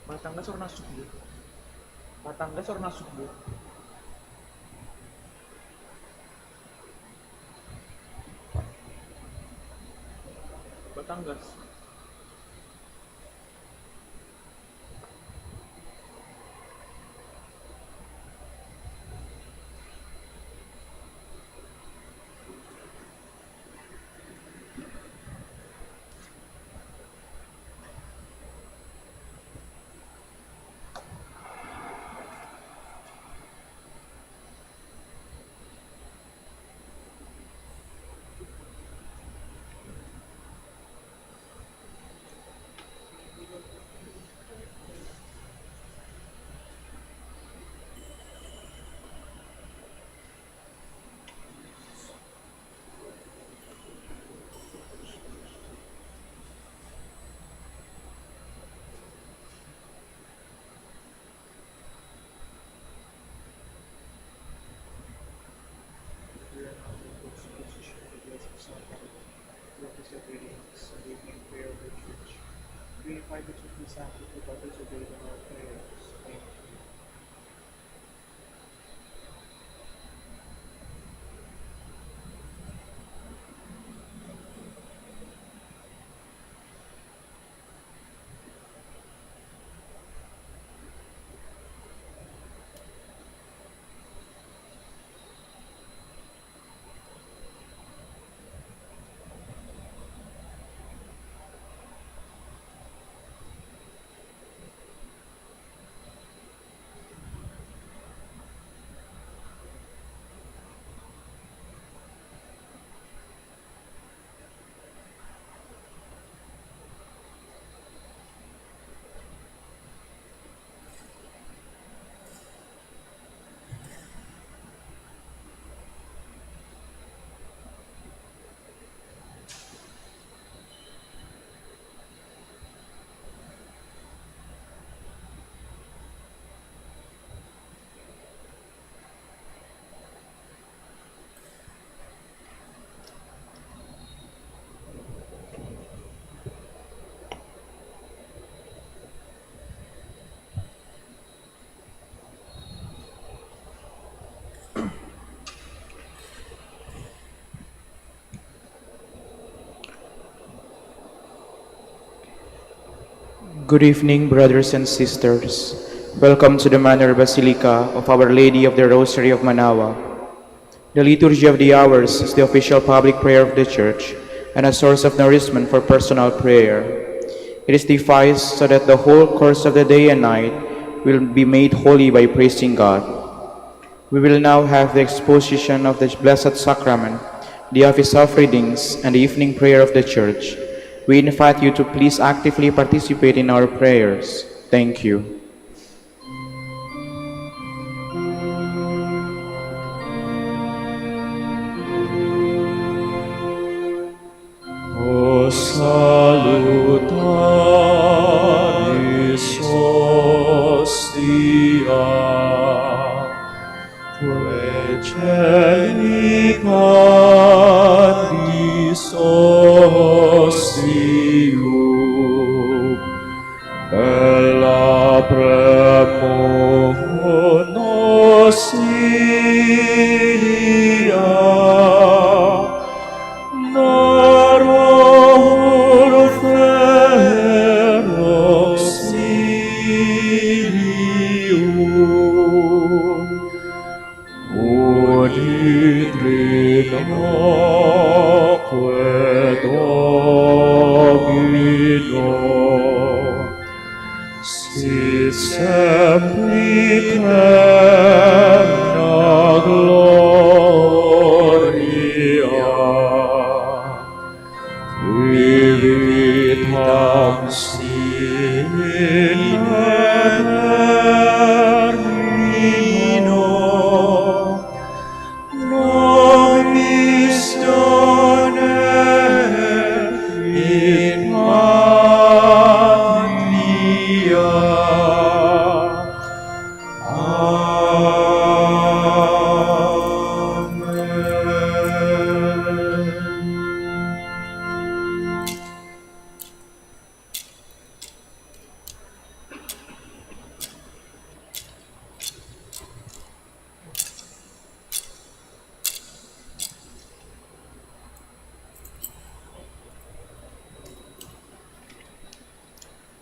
Batangas or Nasugbu? Batangas or Nasugbu? Batangas. We invite you to please actively participate in our prayers. Thank you. Good evening, brothers and sisters. Welcome to the Manor Basilica of Our Lady of the Rosary of Manaoag. The Liturgy of the Hours is the official public prayer of the Church and a source of nourishment for personal prayer. It is devised so that the whole course of the day and night will be made holy by praising God. We will now have the exposition of the Blessed Sacrament, the office of readings, and the evening prayer of the Church. We invite you to please actively participate in our prayers. Thank you. O salutaris hostia, Precenicatis ostium, bella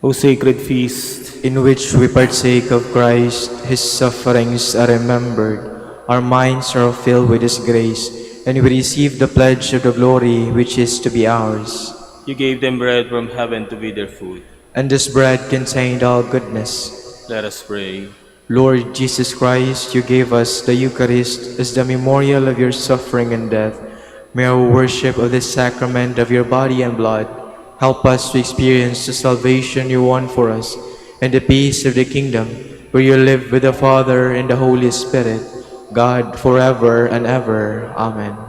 O sacred feast, in which we partake of Christ, his sufferings are remembered, our minds are filled with his grace, and we receive the pledge of the glory which is to be ours. you gave them bread from heaven to be their food. And this bread contained all goodness. Let us pray. Lord Jesus Christ, you gave us the Eucharist as the memorial of your suffering and death. May our worship of this sacrament of your body and blood help us to experience the salvation you won for us and the peace of the kingdom, where you live with the Father and the Holy Spirit, God, forever and ever. Amen.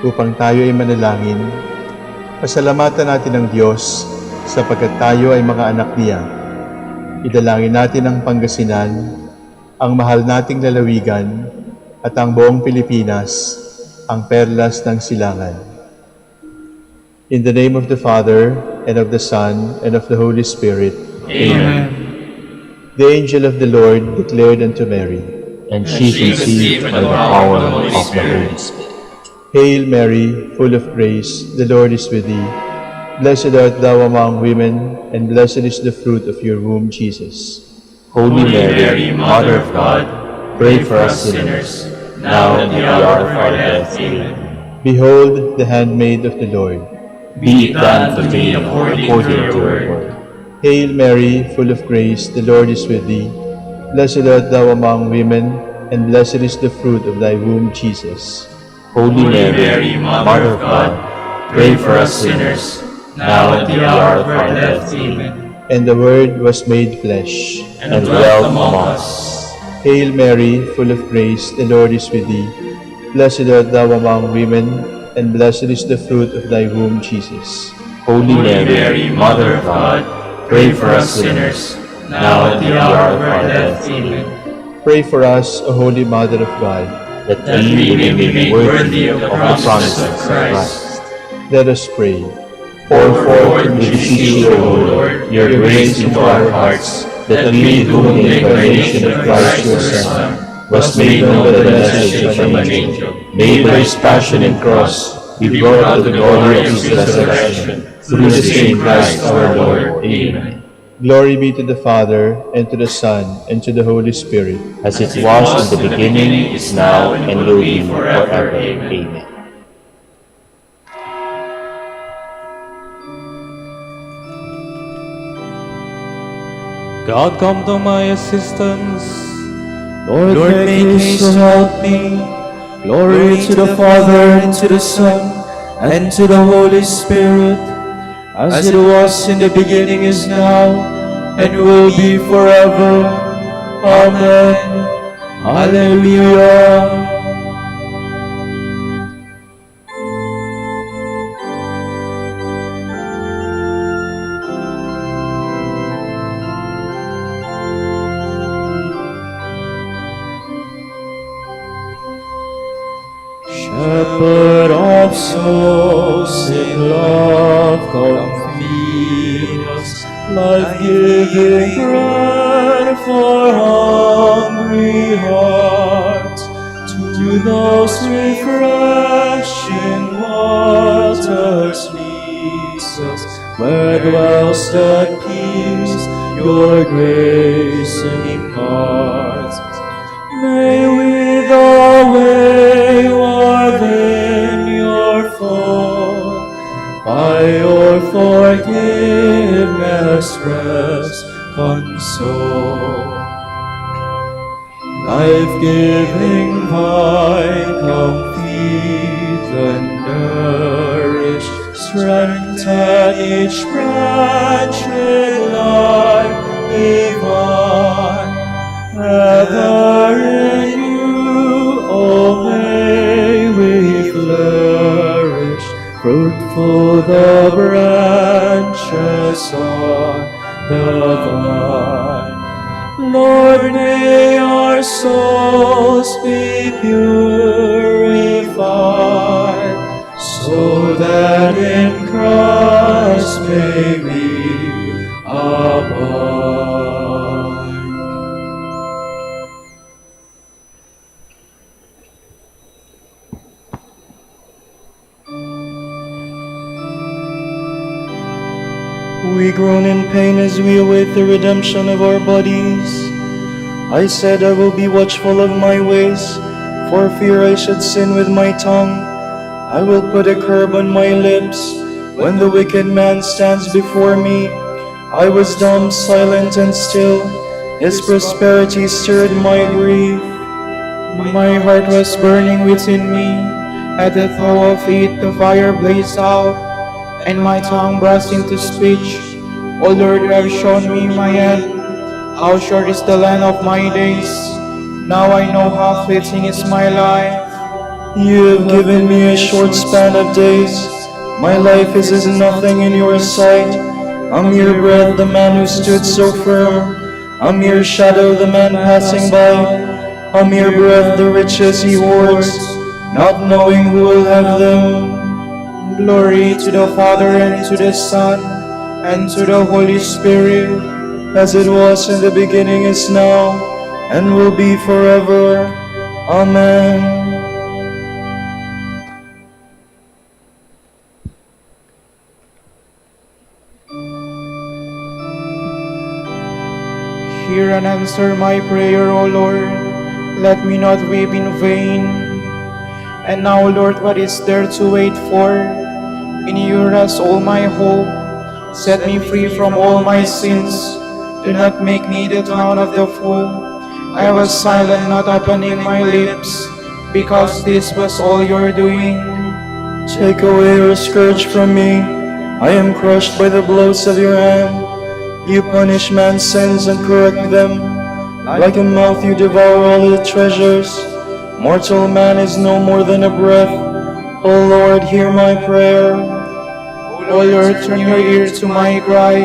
upang tayo ay manalangin. Pasalamatan natin ang Diyos sapagkat tayo ay mga anak niya. Idalangin natin ang Pangasinan, ang mahal nating lalawigan, at ang buong Pilipinas, ang perlas ng silangan. In the name of the Father, and of the Son, and of the Holy Spirit. Amen. The angel of the Lord declared unto Mary, and she conceived by the power of the Holy Spirit. Hail Mary, full of grace, the Lord is with thee. Blessed art thou among women, and blessed is the fruit of your womb, Jesus. Holy Mary, Mother of God, pray for us sinners, now and at the hour of our death. Amen. Behold the handmaid of the Lord. Be it done to me according to your word. Hail Mary, full of grace, the Lord is with thee. Blessed art thou among women, and blessed is the fruit of thy womb, Jesus. Holy Mary, Mother of God, pray for us sinners, now and at the hour of our death. Amen. And the Word was made flesh, and dwelt among us. Hail Mary, full of grace, the Lord is with thee. Blessed art thou among women, and blessed is the fruit of thy womb, Jesus. Holy Mary, Mother of God, pray for us sinners, now and at the hour of our death. Amen. Pray for us, O Holy Mother of God, that we may be made worthy of the promises of Christ. Let us pray. Pour forth, we beseech you, O Lord, your grace into our hearts, that we, through the incarnation of Christ your Son, was made known by the message from an angel, made by his passion and cross, be brought to the glory of his resurrection, through the same Christ our Lord. Amen. Glory be to the Father, and to the Son, and to the Holy Spirit. As it was in the beginning, is now, and will be forever. Amen. God, come to my assistance. Lord, make haste to help me. Glory to the Father, and to the Son, and to the Holy Spirit, as it was in the beginning, is now, and will be forever. Amen. Hallelujah. Shepherd of souls, in love come feed us, life-giving bread for hungry hearts. To those refreshing waters leads us, where dwells the peace your grace imparts. May we the wayward in your fold, by your forgiveness rest, console. Life-giving vine, come feed and nourish, strengthen each branch with life divine. Ever in you, oh, may we flourish, fruitful the branches on the vine. Lord, may our souls be purified, so that in Christ may we abide. We groan in pain as we await the redemption of our bodies. I said, I will be watchful of my ways, for fear I should sin with my tongue. I will put a curb on my lips when the wicked man stands before me. I was dumb, silent, and still. His prosperity stirred my grief. My heart was burning within me. At the thought of it, the fire blazed out, and my tongue burst into speech. O Lord, you have shown me my end. How short is the length of my days. Now I know how fleeting is my life. You have given me a short span of days. My life is as nothing in your sight. A mere breath, the man who stood so firm. A mere shadow, the man passing by. A mere breath, the riches he hoards, not knowing who will have them. Glory to the Father, and to the Son, and to the Holy Spirit, As it was in the beginning, is now, and will be forever. Amen. hear and answer my prayer, O Lord. Let me not weep in vain. And now, Lord, what is there to wait for? In you rests all my hope. Set me free from all my sins. Do not make me the town of the fool. I was silent, not opening my lips, because this was all your doing. Take away your scourge from me. I am crushed by the blows of your hand. You punish man's sins and correct them. Like a mouth you devour all the treasures. Mortal man is no more than a breath. O Lord, hear my prayer. O Lord, turn your ear to my cry.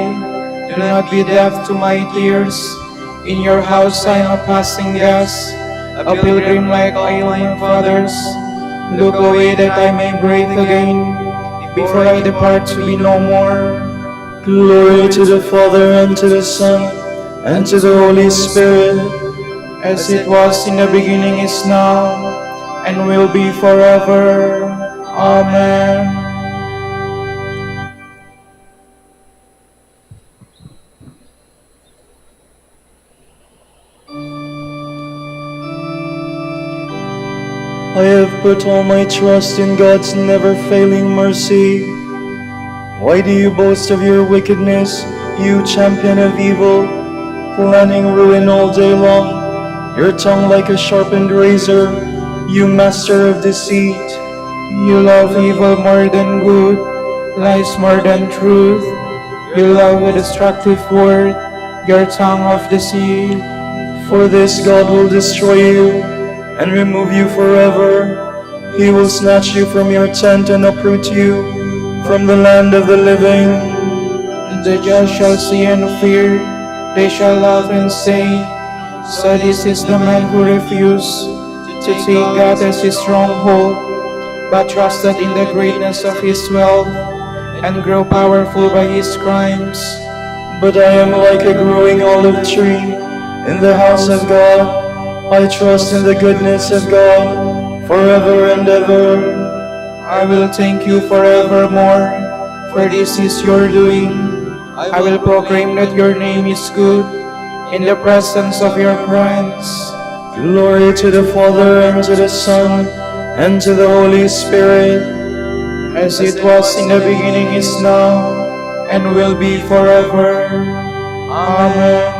Do not be deaf to my tears. In your house I am a passing guest, a pilgrim like all my fathers. Look away that I may breathe again, before I depart to be no more. Glory to the Father, and to the Son, and to the Holy Spirit, As it was in the beginning, is now, and will be forever. Amen. I have put all my trust in God's never-failing mercy. Why do you boast of your wickedness, you champion of evil, planning ruin all day long? Your tongue like a sharpened razor, you master of deceit. You love evil more than good, lies more than truth. You love a destructive word, your tongue of deceit. For this God will destroy you and remove you forever. He will snatch you from your tent and uproot you from the land of the living. The just shall see and fear, they shall laugh and say, so this is the man who refused to take God as his stronghold, but trusted in the greatness of his wealth, and grow powerful by his crimes. But I am like a growing olive tree in the house of God. I trust in the goodness of God forever and ever. I will thank you forevermore, for this is your doing. I will proclaim that your name is good in the presence of your friends. Glory to the Father, and to the Son, and to the Holy Spirit, As it was in the beginning, is now, and will be forever. Amen.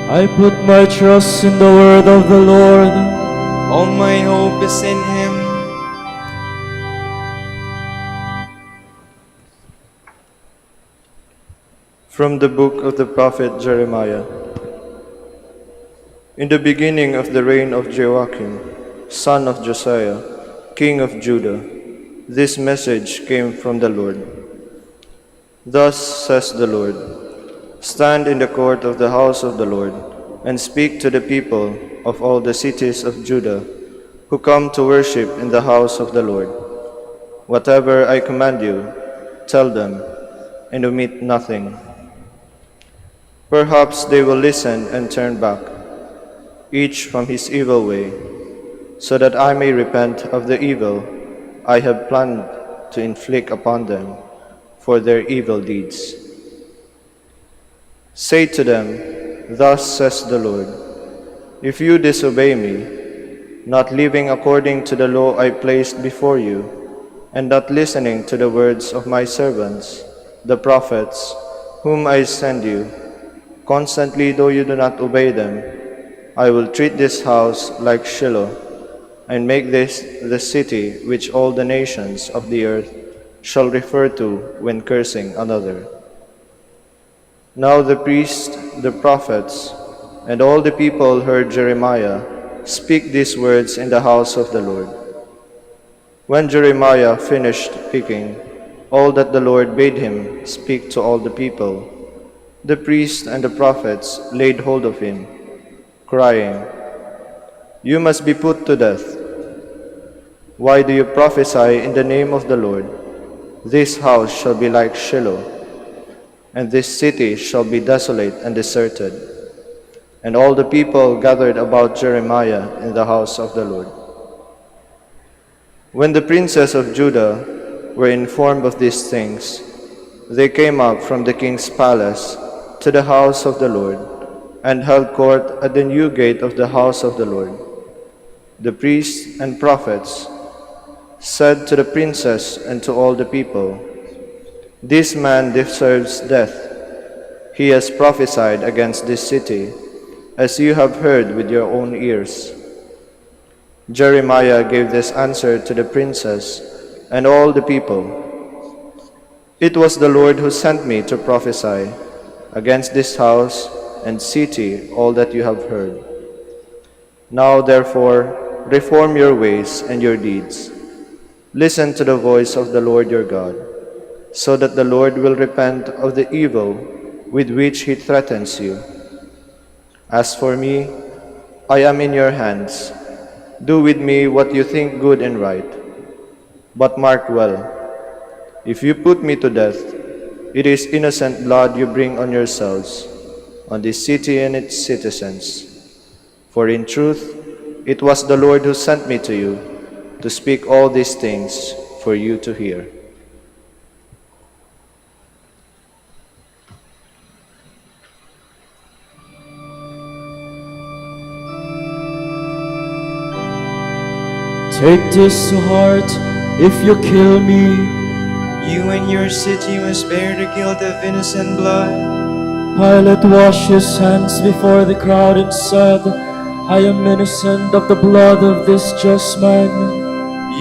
I put my trust in the word of the Lord. all my hope is in Him. From the book of the prophet Jeremiah. In the beginning of the reign of Joachim, son of Josiah, king of Judah, this message came from the Lord. Thus says the Lord, stand in the court of the house of the Lord, and speak to the people of all the cities of Judah who come to worship in the house of the Lord. Whatever I command you, tell them, and omit nothing. Perhaps they will listen and turn back, each from his evil way, so that I may repent of the evil I have planned to inflict upon them for their evil deeds. Say to them, thus says the Lord, if you disobey me, not living according to the law I placed before you, and not listening to the words of my servants, the prophets, whom I send you, constantly though you do not obey them, I will treat this house like Shiloh, and make this the city which all the nations of the earth shall refer to when cursing another. Now the priests, the prophets, and all the people heard Jeremiah speak these words in the house of the Lord. When Jeremiah finished speaking all that the Lord bade him speak to all the people, the priests and the prophets laid hold of him, crying, "You must be put to death. Why do you prophesy in the name of the Lord? This house shall be like Shiloh, and this city shall be desolate and deserted." And all the people gathered about Jeremiah in the house of the Lord. When the princes of Judah were informed of these things, they came up from the king's palace to the house of the Lord, and held court at the new gate of the house of the Lord. The priests and prophets said to the princes and to all the people, "This man deserves death. He has prophesied against this city, as you have heard with your own ears." Jeremiah gave this answer to the princes and all the people, "It was the Lord who sent me to prophesy against this house and city all that you have heard. Now therefore reform your ways and your deeds. Listen to the voice of the Lord your God, so that the Lord will repent of the evil with which he threatens you. As for me, I am in your hands. Do with me what you think good and right. But mark well, if you put me to death, it is innocent blood you bring on yourselves, on this city and its citizens. For in truth, it was the Lord who sent me to you, to speak all these things for you to hear." Take this to heart if you kill me. You and your city must bear the guilt of innocent blood. Pilate washed his hands before the crowd and said, "I am innocent of the blood of this just man."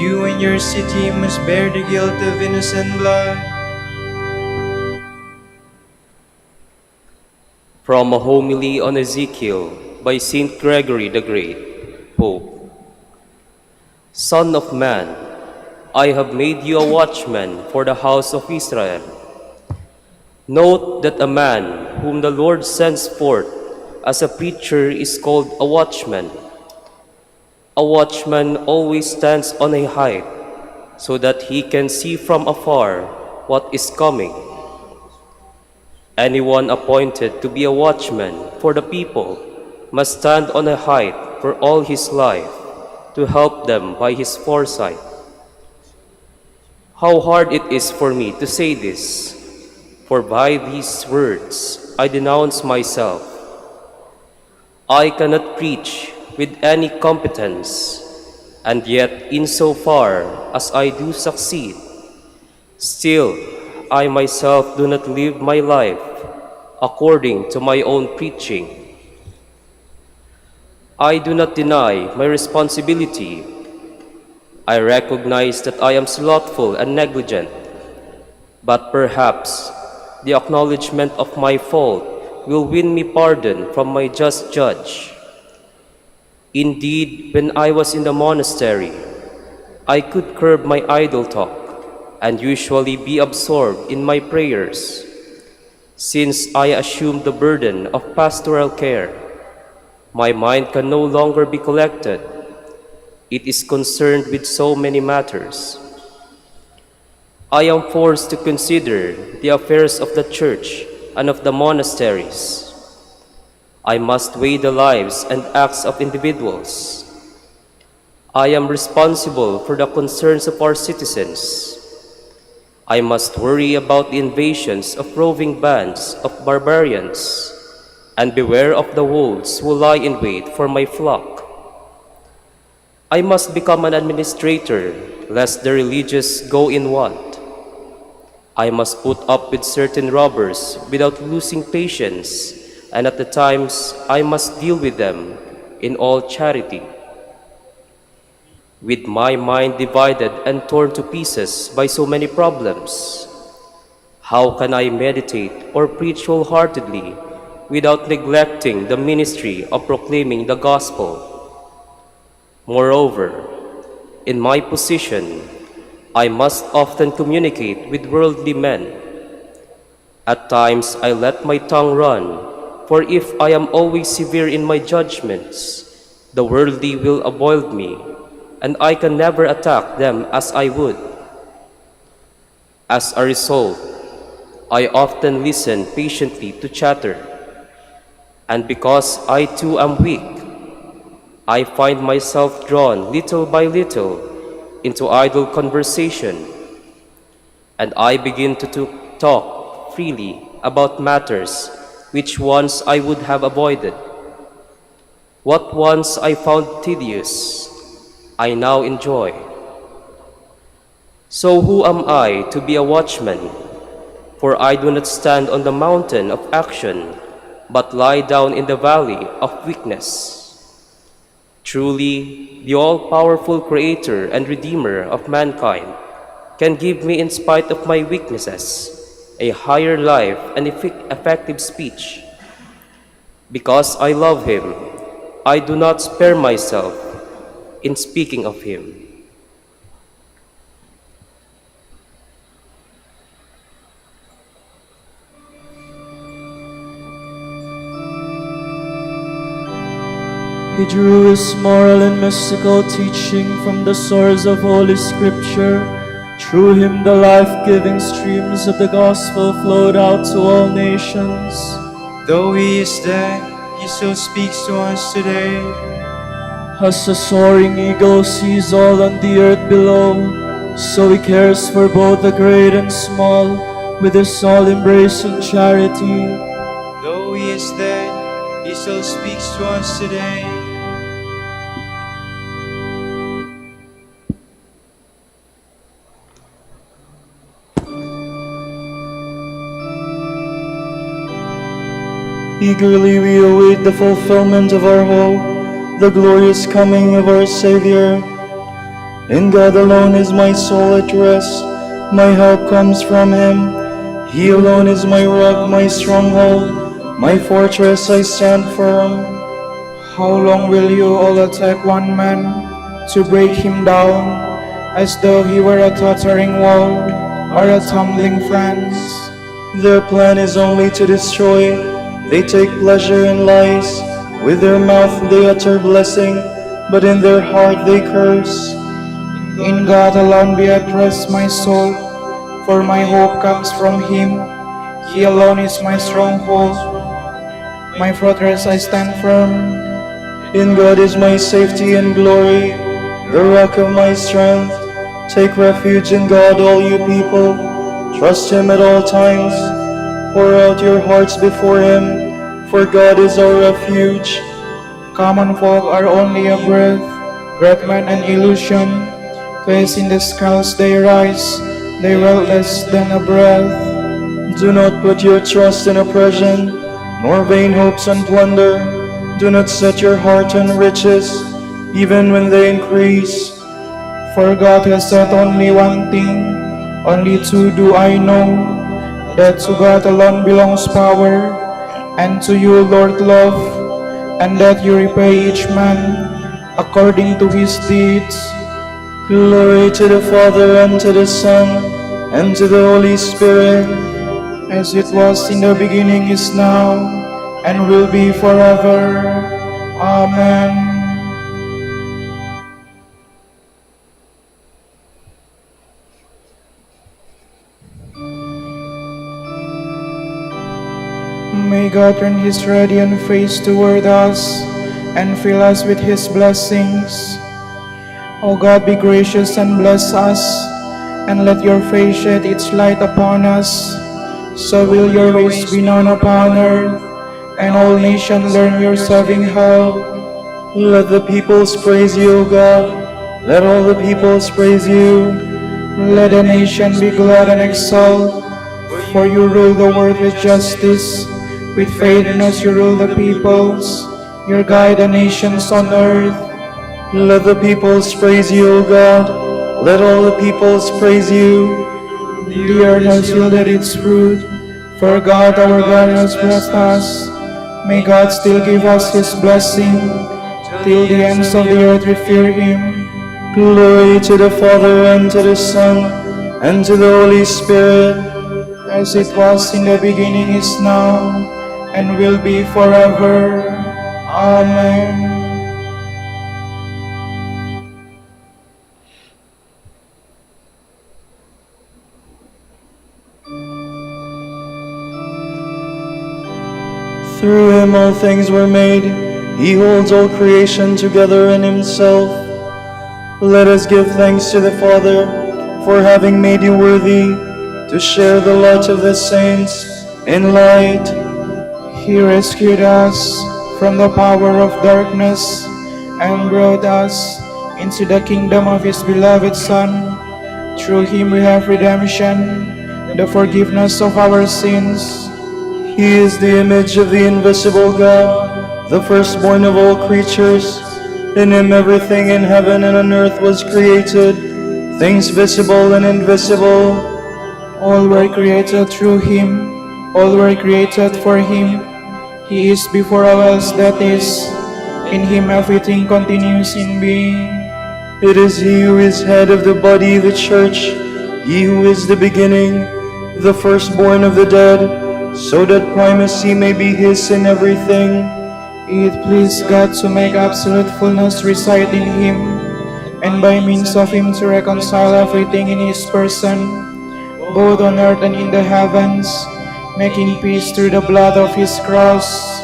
You and your city must bear the guilt of innocent blood. From a homily on Ezekiel by Saint Gregory the Great, Pope. Son of man, I have made you a watchman for the house of Israel. Note that a man whom the Lord sends forth as a preacher is called a watchman. A watchman always stands on a height, so that he can see from afar what is coming. Anyone appointed to be a watchman for the people must stand on a height for all his life, to help them by his foresight. How hard it is for me to say this, for by these words I denounce myself. I cannot preach with any competence, and yet insofar as I do succeed, still I myself do not live my life according to my own preaching. I do not deny my responsibility. I recognize that I am slothful and negligent, but perhaps the acknowledgement of my fault will win me pardon from my just judge. Indeed, when I was in the monastery, I could curb my idle talk and usually be absorbed in my prayers. Since I assumed the burden of pastoral care, my mind can no longer be collected. It is concerned with so many matters. I am forced to consider the affairs of the church and of the monasteries. I must weigh the lives and acts of individuals. I am responsible for the concerns of our citizens. I must worry about the invasions of roving bands of barbarians, and beware of the wolves who lie in wait for my flock. I must become an administrator, lest the religious go in want. I must put up with certain robbers without losing patience, and at the times I must deal with them in all charity. With my mind divided and torn to pieces by so many problems, How can I meditate or preach wholeheartedly without neglecting the ministry of proclaiming the gospel? Moreover, in my position, I must often communicate with worldly men. At times I let my tongue run, for if I am always severe in my judgments, the worldly will avoid me, and I can never attack them as I would. As a result, I often listen patiently to chatter, and because I too am weak, I find myself drawn little by little into idle conversation, and I begin to talk freely about matters which once I would have avoided. What once I found tedious, I now enjoy. So who am I to be a watchman? For I do not stand on the mountain of action, but lie down in the valley of weakness. Truly, the all-powerful Creator and Redeemer of mankind can give me, in spite of my weaknesses, a higher life and effective speech. Because I love Him, I do not spare myself in speaking of Him. He drew his moral and mystical teaching from the source of Holy Scripture. Through him the life-giving streams of the gospel flowed out to all nations. Though he is dead, he still speaks to us today. As a soaring eagle sees all on the earth below, so he cares for both the great and small with his all-embracing charity. Though he is dead, he still speaks to us today. Eagerly we await the fulfillment of our hope, the glorious coming of our Savior. In God alone is my soul at rest, my help comes from Him. He alone is my rock, my stronghold, my fortress, I stand firm. How long will you all attack one man to break him down, as though he were a tottering wall or a tumbling fence? Their plan is only to destroy. They take pleasure in lies. With their mouth they utter blessing, but in their heart they curse. In God alone be at rest my soul, for my hope comes from Him. He alone is my stronghold, my fortress I stand firm. In God is my safety and glory, the rock of my strength. Take refuge in God, all you people. Trust Him at all times. Pour out your hearts before Him, for God is our refuge. Common folk are only a breath, great men an illusion. Placed in the skies they rise, they will less than a breath. Do not put your trust in oppression, nor vain hopes on plunder. Do not set your heart on riches, even when they increase. For God has said only one thing, only two do I know, that to God alone belongs power, and to you, Lord, love, and that you repay each man according to his deeds. Glory to the Father, and to the Son, and to the Holy Spirit, as it was in the beginning, is now, and will be forever. Amen. May God turn His radiant face toward us and fill us with His blessings. O God, be gracious and bless us, and let your face shed its light upon us. So will your ways be known upon earth, and all nations learn your saving help. Let the peoples praise you, O God. Let all the peoples praise you. Let the nation be glad and exult, for you rule the world with justice. With faithfulness you rule the peoples, you guide the nations on earth. Let the peoples praise you, O God. Let all the peoples praise you. The earth has yielded its fruit, for God our God has blessed us. May God still give us His blessing, till the ends of the earth revere Him. Glory to the Father, and to the Son, and to the Holy Spirit, As it was in the beginning, is now, and will be forever. Amen. Through him all things were made. He holds all creation together in himself. Let us give thanks to the Father for having made you worthy to share the lot of the saints in light. He rescued us from the power of darkness and brought us into the kingdom of His beloved Son. Through Him we have redemption, the forgiveness of our sins. He is the image of the invisible God, the firstborn of all creatures. In him everything in heaven and on earth was created, things visible and invisible. All were created through Him, all were created for Him. He is before all else that is. In Him everything continues in being. It is he who is head of the body, the church, he who is the beginning, the firstborn of the dead, so that primacy may be his in everything. It pleased God to make absolute fullness reside in Him, and by means of Him to reconcile everything in His person, both on earth and in the heavens, making peace through the blood of His cross.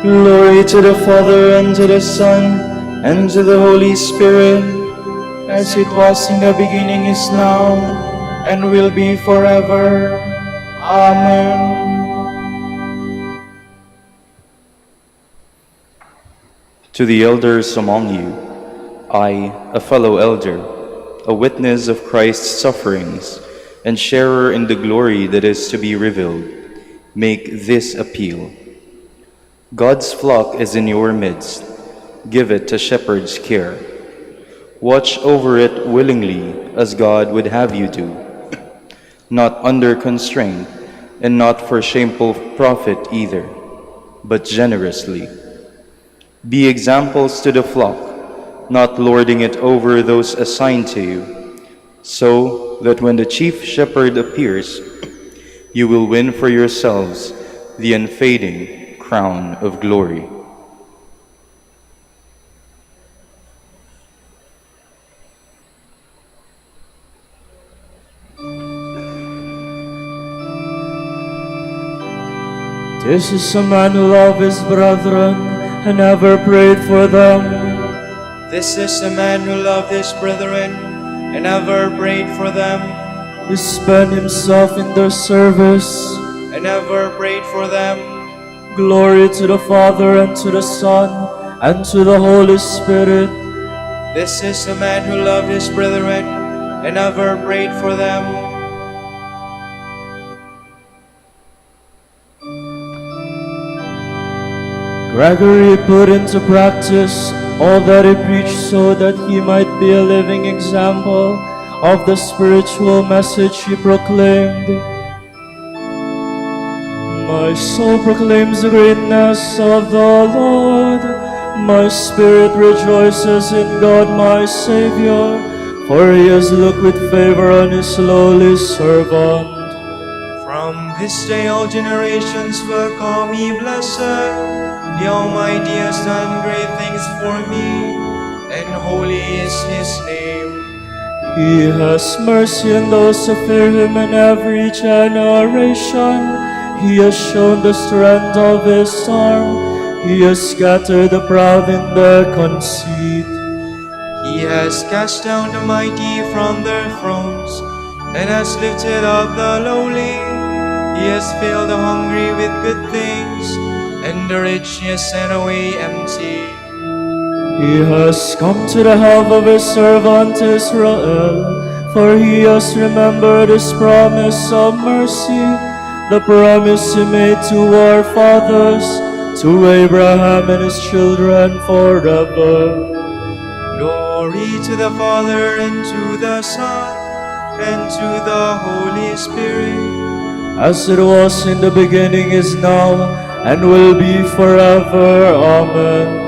Glory to the Father, and to the Son, and to the Holy Spirit, as it was in the beginning, is now, and will be forever. Amen. To the elders among you, I, a fellow elder, a witness of Christ's sufferings, and sharer in the glory that is to be revealed, make this appeal. God's flock is in your midst. Give it to shepherd's care. Watch over it willingly, as God would have you do, not under constraint, and not for shameful profit either, but generously. Be examples to the flock, not lording it over those assigned to you, so that when the chief shepherd appears, you will win for yourselves the unfading crown of glory. This is a man who loved his brethren and ever prayed for them. This is a man who loved his brethren and ever prayed for them, He spent himself in their service. and ever prayed for them. Glory to the Father, and to the Son, and to the Holy Spirit. This is a man who loved his brethren and ever prayed for them. Gregory put into practice all that he preached so that he might be a living example of the spiritual message he proclaimed. My soul proclaims the greatness of the Lord. My spirit rejoices in God my Savior, for he has looked with favor on his lowly servant. From this day all generations will call me blessed. The Almighty has done great things for me, and holy is His name. He has mercy on those who fear him in every generation. He has shown the strength of his arm. He has scattered the proud in their conceit. He has cast down the mighty from their thrones, and has lifted up the lowly. He has filled the hungry with good things, and the rich he has sent away empty. He has come to the help of his servant Israel, for he has remembered his promise of mercy, the promise he made to our fathers, to Abraham and his children forever. Glory to the Father, and to the Son, and to the Holy Spirit, as it was in the beginning, is now, and will be forever. Amen.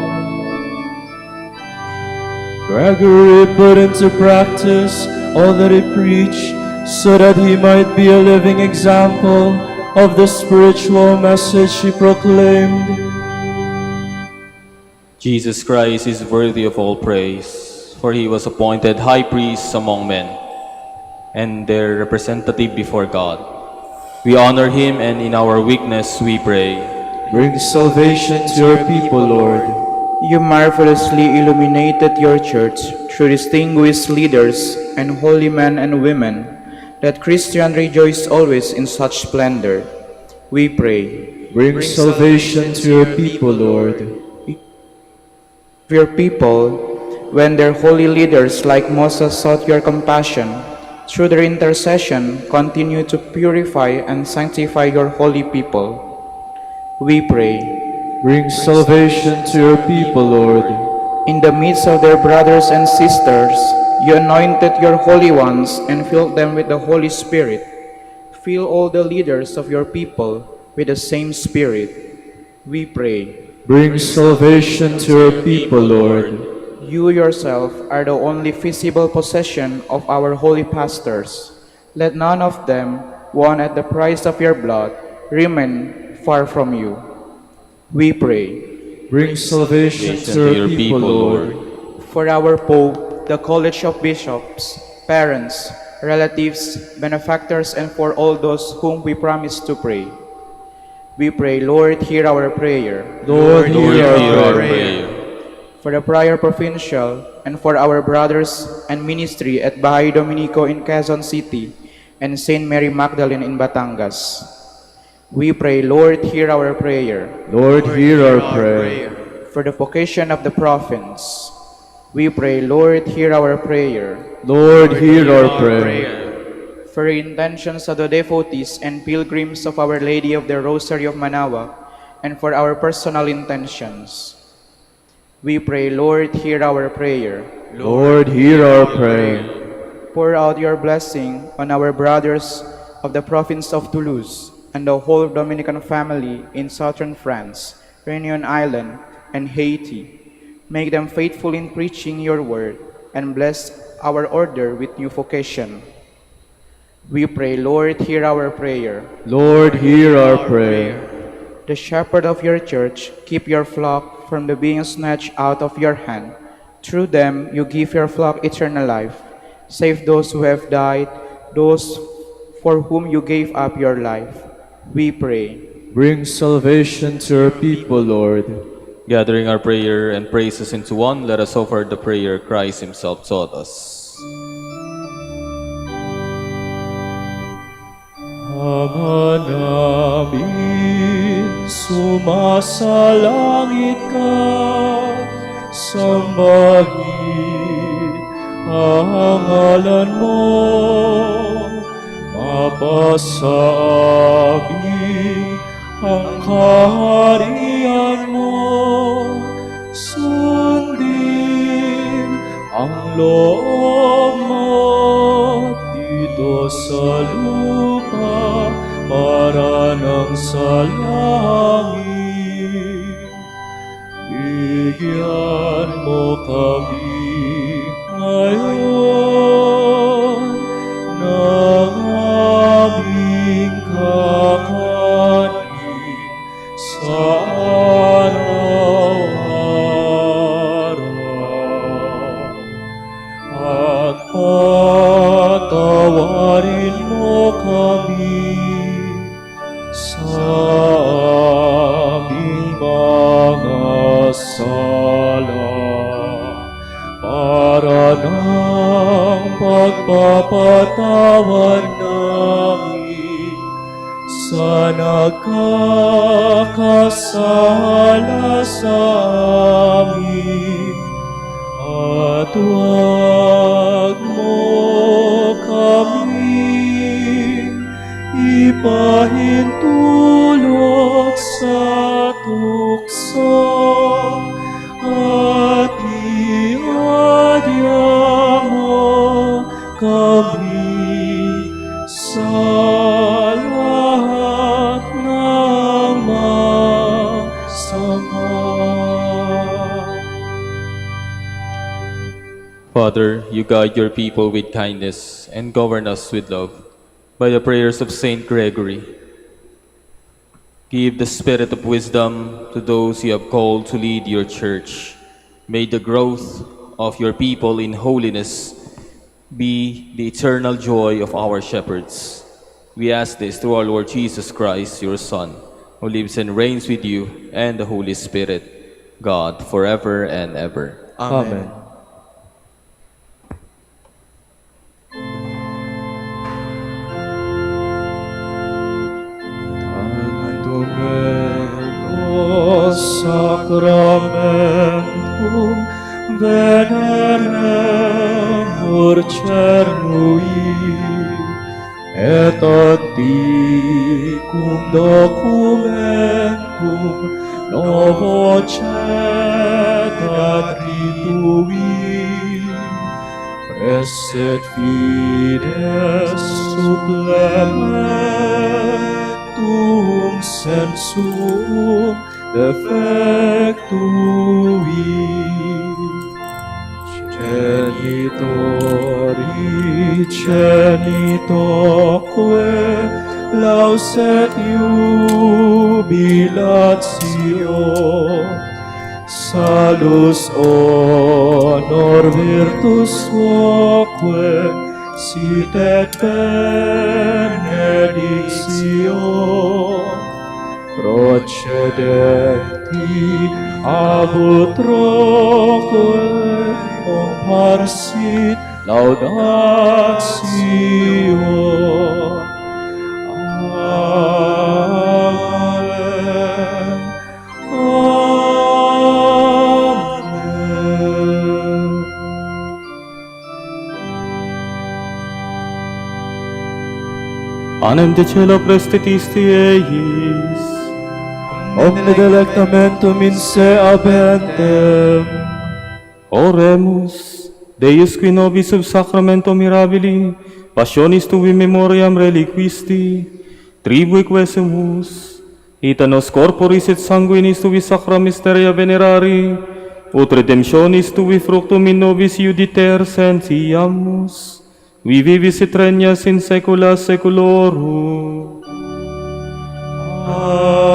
Gregory put into practice all that he preached, so that he might be a living example of the spiritual message he proclaimed. Jesus Christ is worthy of all praise, for he was appointed high priest among men, and their representative before God. We honor him, and in our weakness we pray. Bring salvation to your people, Lord. You marvelously illuminated your church through distinguished leaders and holy men and women. Let Christians rejoice always in such splendor. We pray. Bring salvation to your people, Lord. Your people, when their holy leaders like Moses sought your compassion, through their intercession, continue to purify and sanctify your holy people. We pray. Bring salvation to your people, Lord. In the midst of their brothers and sisters, you anointed your holy ones and filled them with the Holy Spirit. Fill all the leaders of your people with the same Spirit. We pray. Bring salvation to your people, Lord. You yourself are the only visible possession of our holy pastors. Let none of them, won at the price of your blood, remain far from you. We pray. Bring salvation to your people, Lord. For our Pope, the College of Bishops, parents, relatives, benefactors, and for all those whom we promise to pray. We pray, Lord, hear our prayer. Lord, hear our prayer. For the Prior Provincial, and for our brothers and ministry at Bahay Dominico in Quezon City, and Saint Mary Magdalene in Batangas. We pray, Lord, hear our prayer. Lord, hear our prayer. For the vocation of the province, we pray, Lord, hear our prayer. Lord, hear our prayer. For the intentions of the devotees and pilgrims of Our Lady of the Rosary of Manaoag, and for our personal intentions, we pray, Lord, hear our prayer. Lord, hear our prayer. Pour out your blessing on our brothers of the province of Toulouse and the whole Dominican family in southern France, Réunion Island, and Haiti. Make them faithful in preaching your word, and bless our order with new vocation. We pray, Lord, hear our prayer. Lord, hear our prayer. The shepherd of your church, keep your flock from the being snatched out of your hand. Through them you give your flock eternal life. Save those who have died, those for whom you gave up your life. We pray. Bring salvation to your people, Lord. Gathering our prayer and praises into one, let us offer the prayer Christ himself taught us. Ama namin, sumasalangit ka, sambahin ang ngalan mo, mapasa amin ang kaharian mo, sundin ang loob mo dito sa lupa para ng sa langit. Bigyan mo kami ngayon ng aming kakanin sa araw-araw, at patawarin mo kami sa aming mga sala, para ng pagpapatawad namin sa nagkakasala sa amin, at huwag mo kami ipahintulot sa tukso, at iadya mo kami Father, you guide your people with kindness and govern us with love. By the prayers of Saint Gregory, give the spirit of wisdom to those you have called to lead your church. May the growth of your people in holiness be the eternal joy of our shepherds. We ask this through our Lord Jesus Christ, your Son, who lives and reigns with you and the Holy Spirit, God, forever and ever. Amen. Sacramentum veneremur cernui et antiquum documentum novo cetat ritui preset fides supplementum sensum defectui genitoque laus et jubilatio salus honor virtus quoque sit et benedictio procedenti ab utroque comparsit laudatio. Amen. Amen. Anem de cielo prestitisti eiis, omne delectamentum in se abentem. Oremus, Deus qui nobis sub sacramento mirabili, passionis tui memoriam reliquisti, tribui quesemus, ita nos corporis et sanguinis tui sacra mysteria venerari, ut redemptionis tui fructum in nobis iuditer sentiamus, vi vivis et regnas in saecula saeculorum. Amen.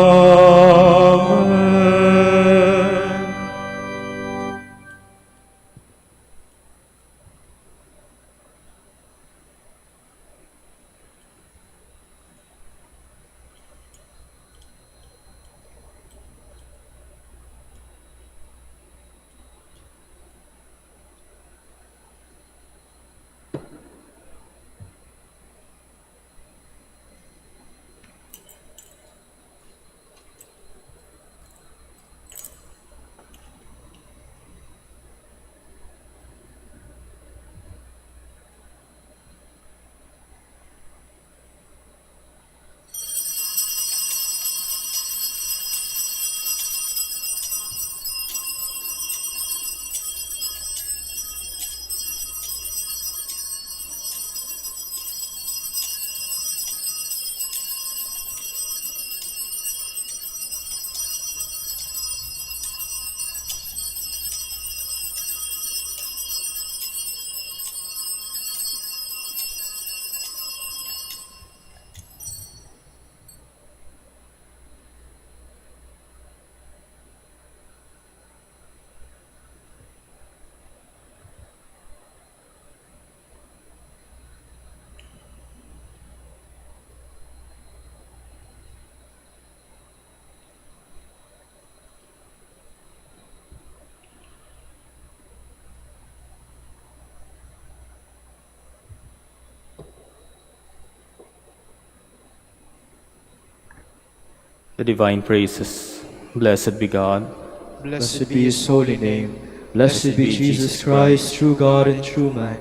The divine praises. Blessed be God. Blessed be his holy name. Blessed be Jesus Christ, true God and true man.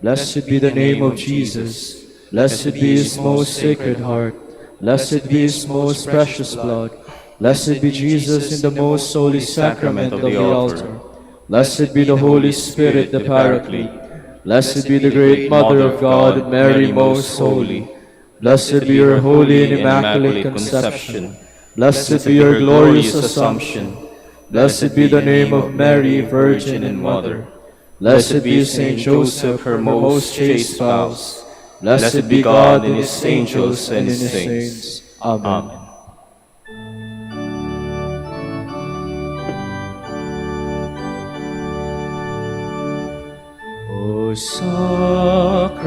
Blessed be the name of Jesus. Blessed be his most sacred heart. Blessed be his most precious blood. Blessed be Jesus in the most holy sacrament of the altar. Blessed be the Holy Spirit, the Paraclete. Blessed be the great Mother of God, Mary most holy. Blessed be your holy and immaculate conception. Blessed be your glorious assumption. Blessed be the name of Mary, Virgin and Mother. Blessed be Saint Joseph, her most chaste spouse. Blessed be God in his angels and in his saints. Amen. O Sacrament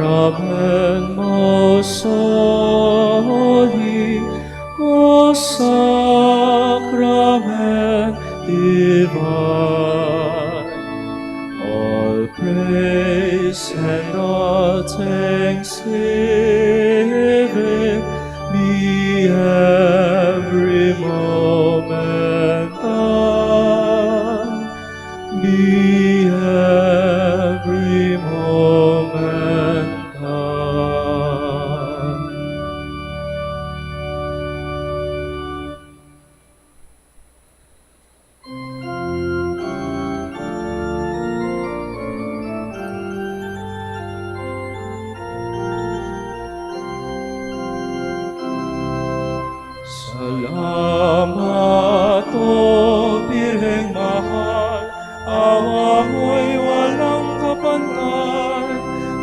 most holy, O Sacrament divine, all praise and all thanksgiving be every moment thine, be every moment thine. Salamat, O Birheng mahal, awa mo'y walang kapantay.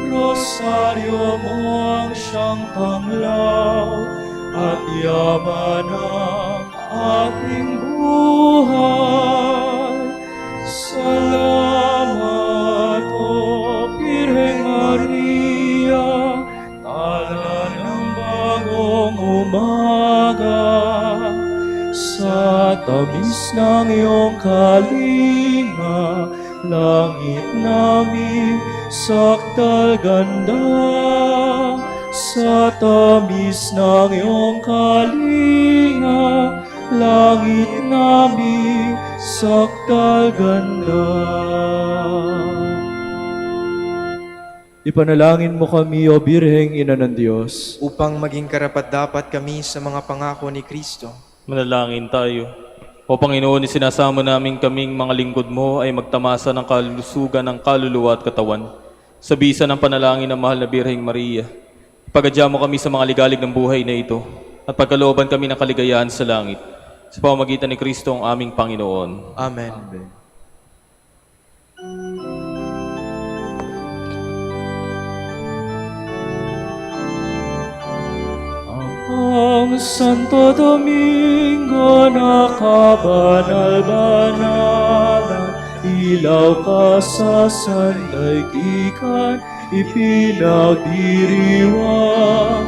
Rosaryo mo ang siyang tanglaw at yaman ng ating buhay. Salamat, O Birheng Maria, tala ng bagong umaga. Sa tamis ng iyong kalinga, langit namin sakdal ganda. Sa tamis ng iyong kalinga, langit namin sakdal ganda. Ipanalangin mo kami, O Birheng Ina ng Diyos, upang maging karapat-dapat kami sa mga pangako ni Kristo. Manalangin tayo. O Panginoon, isinasamo namin kaming mga lingkod mo ay magtamasa ng kalusugan ng kaluluwa at katawan. Sa bisa ng panalangin ng mahal na Birheng Maria, ipagadya mo kami sa mga ligalig ng buhay na ito at pagkalooban kami ng kaligayahan sa langit. Sa pamamagitan ni Kristo ang aming Panginoon. Amen. Ang Santo Domingo na kabanal-banalan, ilaw ka sa sandaigdigan, ipinagdiriwang.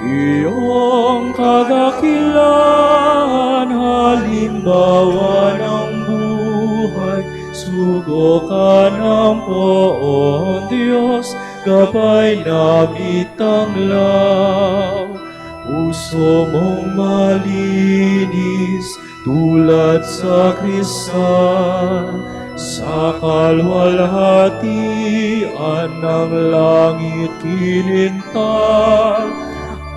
Iyong kadakilaan, halimbawa ng buhay, sugo ka ng poong Diyos, gabay na mitanglaw. Puso mong malinis tulad sa kristal, sa kalwalhatian ng langit kinintal.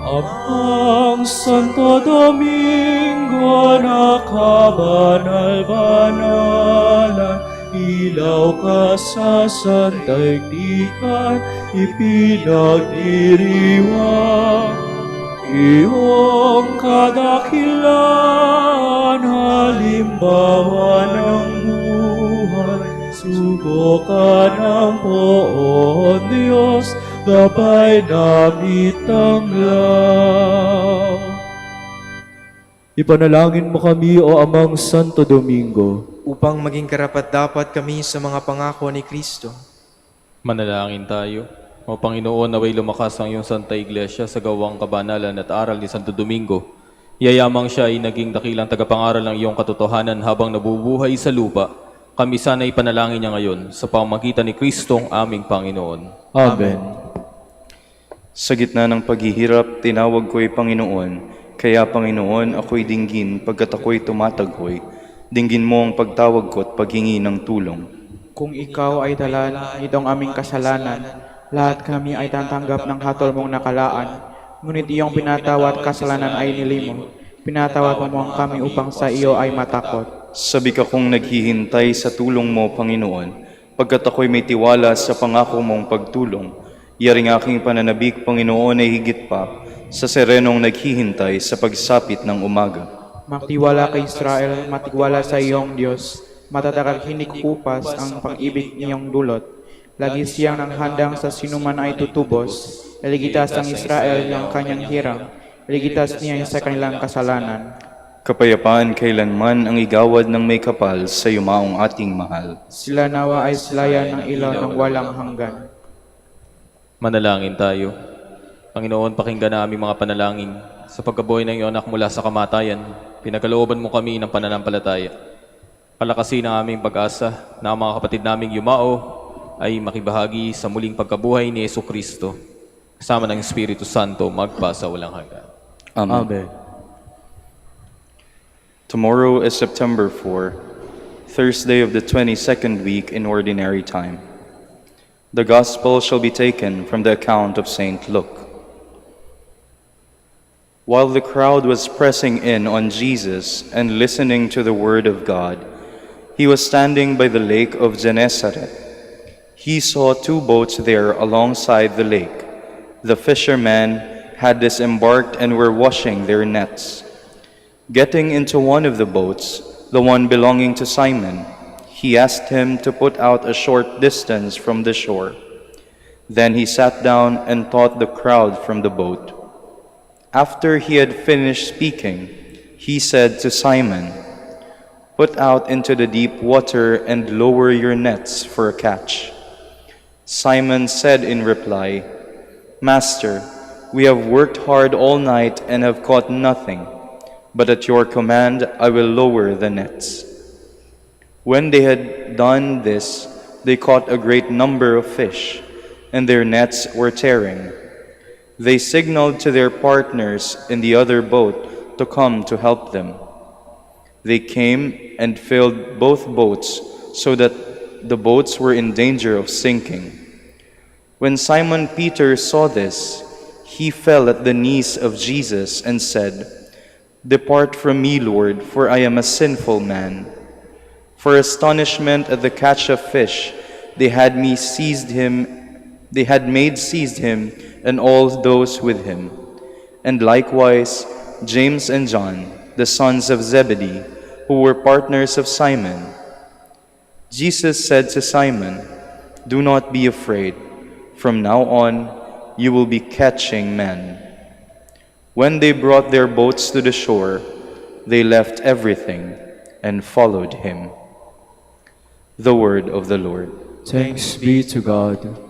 Ang Santo Domingo na kabanal-banalan, ilaw ka sa sandaigdigan, ipinagdiriwang. Iyong kadakilaan, halimbawa ng buhay, sugo ka ng poong Diyos, gabay na mitanglaw. Ipanalangin mo kami, O Amang Santo Domingo, upang maging karapat-dapat kami sa mga pangako ni Kristo. Manalangin tayo. O Panginoon, naway lumakas ang iyong Santa Iglesia sa gawang kabanalan at aral ni Santo Domingo. Yayamang siya ay naging dakilang tagapangaral ng iyong katotohanan habang nabubuhay sa lupa. Kami sana ipanalangin niya ngayon sa pamamagitan ni Kristong aming Panginoon. Amen. Sa gitna ng paghihirap, tinawag ko'y Panginoon. Kaya Panginoon, ako'y dinggin pagkat ako'y tumataghoy. Dinggin mo ang pagtawag ko at paghingi ng tulong. Kung ikaw ay dalan nitong aming kasalanan, lahat kami ay tatanggap ng hatol mong nakalaan. Ngunit iyong pinatawad kasalanan ay nilimot. Pinatawad mo kami upang sa iyo ay matakot. Sabi ka kong naghihintay sa tulong mo, Panginoon, pagkat ako'y may tiwala sa pangako mong pagtulong. Yaring aking pananabik, Panginoon, ay higit pa sa serenong naghihintay sa pagsapit ng umaga. Magtiwala kay Israel, matiwala sa iyong Diyos. Matatag at hindi kukupas ang pag-ibig niyong dulot. Lagi siyang nanghandang sa sinuman ay tutubos. Iligtas ang Israel ng kanyang hirang. Iligtas niya sa kanilang kasalanan. Kapayapaan kailanman ang igawad ng may kapal sa yumaong ating mahal. Sila nawa ay silayan ng ilaw ng walang hanggan. Manalangin tayo. Panginoon, pakinggan na aming mga panalangin. Sa pagkabuhay ng iyong anak mula sa kamatayan, pinagalooban mo kami ng pananampalataya. Palakasin ang aming pag-asa na ang mga kapatid naming yumao ay makibahagi sa muling pagkabuhay ni Jesucristo. Kasama ng Espiritu Santo, magpa sa walang hanggan. Amen. Tomorrow is September 4, Thursday of the 22nd week in Ordinary Time. The Gospel shall be taken from the account of St. Luke. While the crowd was pressing in on Jesus and listening to the word of God, he was standing by the lake of Gennesaret. He saw two boats there alongside the lake. The fishermen had disembarked and were washing their nets. Getting into one of the boats, the one belonging to Simon, he asked him to put out a short distance from the shore. Then he sat down and taught the crowd from the boat. After he had finished speaking, he said to Simon, "Put out into the deep water and lower your nets for a catch." Simon said in reply, "Master, we have worked hard all night and have caught nothing, but at your command I will lower the nets." When they had done this, they caught a great number of fish, and their nets were tearing. They signaled to their partners in the other boat to come to help them. They came and filled both boats so that the boats were in danger of sinking. When Simon Peter saw this, he fell at the knees of Jesus and said, "Depart from me, Lord, for I am a sinful man." For astonishment at the catch of fish, they had made seized him and all those with him, and likewise James and John, the sons of Zebedee, who were partners of Simon. Jesus said to Simon, "Do not be afraid. From now on, you will be catching men." When they brought their boats to the shore, they left everything and followed him. The word of the Lord. Thanks be to God.